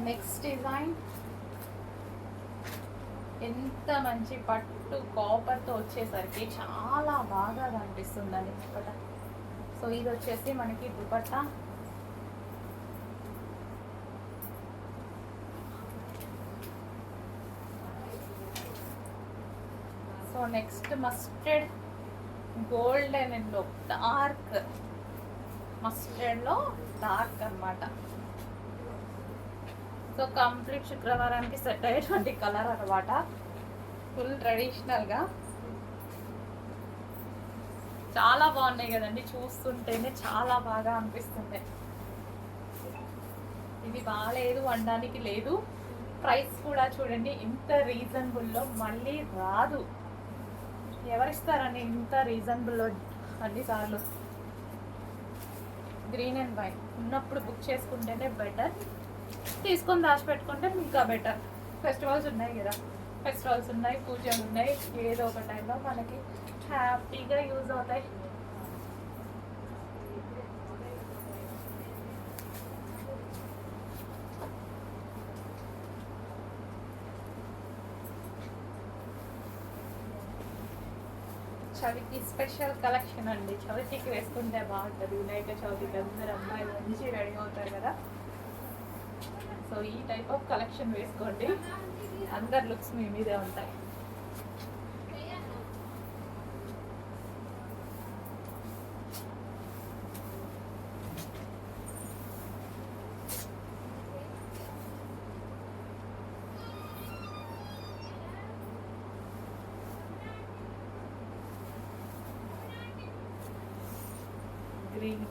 Next design ఎంత మంచి పట్టు కాపర్తో వచ్చేసరికి చాలా బాగా కనిపిస్తుందండి దుపట్టా. సో ఇది వచ్చేసి మనకి dupatta. So next mustard golden yellow, dark మస్టర్డ్లో డార్క్ అనమాట. సో కంప్లీట్ శుక్రవారానికి సెట్ అయ్యేటువంటి కలర్ అనమాట. ఫుల్ ట్రెడిషనల్గా చాలా బాగున్నాయి కదండి, చూస్తుంటేనే చాలా బాగా అనిపిస్తుంది. ఇది బాగాలేదు అనడానికి లేదు. ప్రైస్ కూడా చూడండి ఇంత రీజనబుల్లో మళ్ళీ రాదు. ఎవరిస్తారని ఇంత రీజనబుల్లో అన్నిసార్లు. గ్రీన్ అండ్ వైట్ ఉన్నప్పుడు బుక్ చేసుకుంటేనే బెటర్, తీసుకొని దాచిపెట్టుకుంటే ఇంకా బెటర్. ఫెస్టివల్స్ ఉన్నాయి కదా, ఫెస్టివల్స్ ఉన్నాయి, పూజలు ఉన్నాయి, ఏదో ఒక టైంలో మనకి హ్యాపీగా యూజ్ అవుతాయి. చవితి స్పెషల్ కలెక్షన్ అండి. చవితికి వేసుకుంటే బాగుంటుంది. వినాయక చవితికి అందరు అమ్మాయిలు మంచి రెడీ అవుతారు కదా. సో ఈ టైప్ ఆఫ్ కలెక్షన్ వేసుకోండి, అందరు లుక్స్ మీ మీదే ఉంటాయి. Green,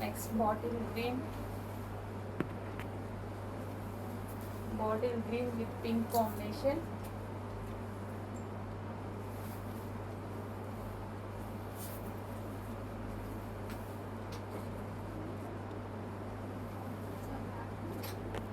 next bottle green with pink combination.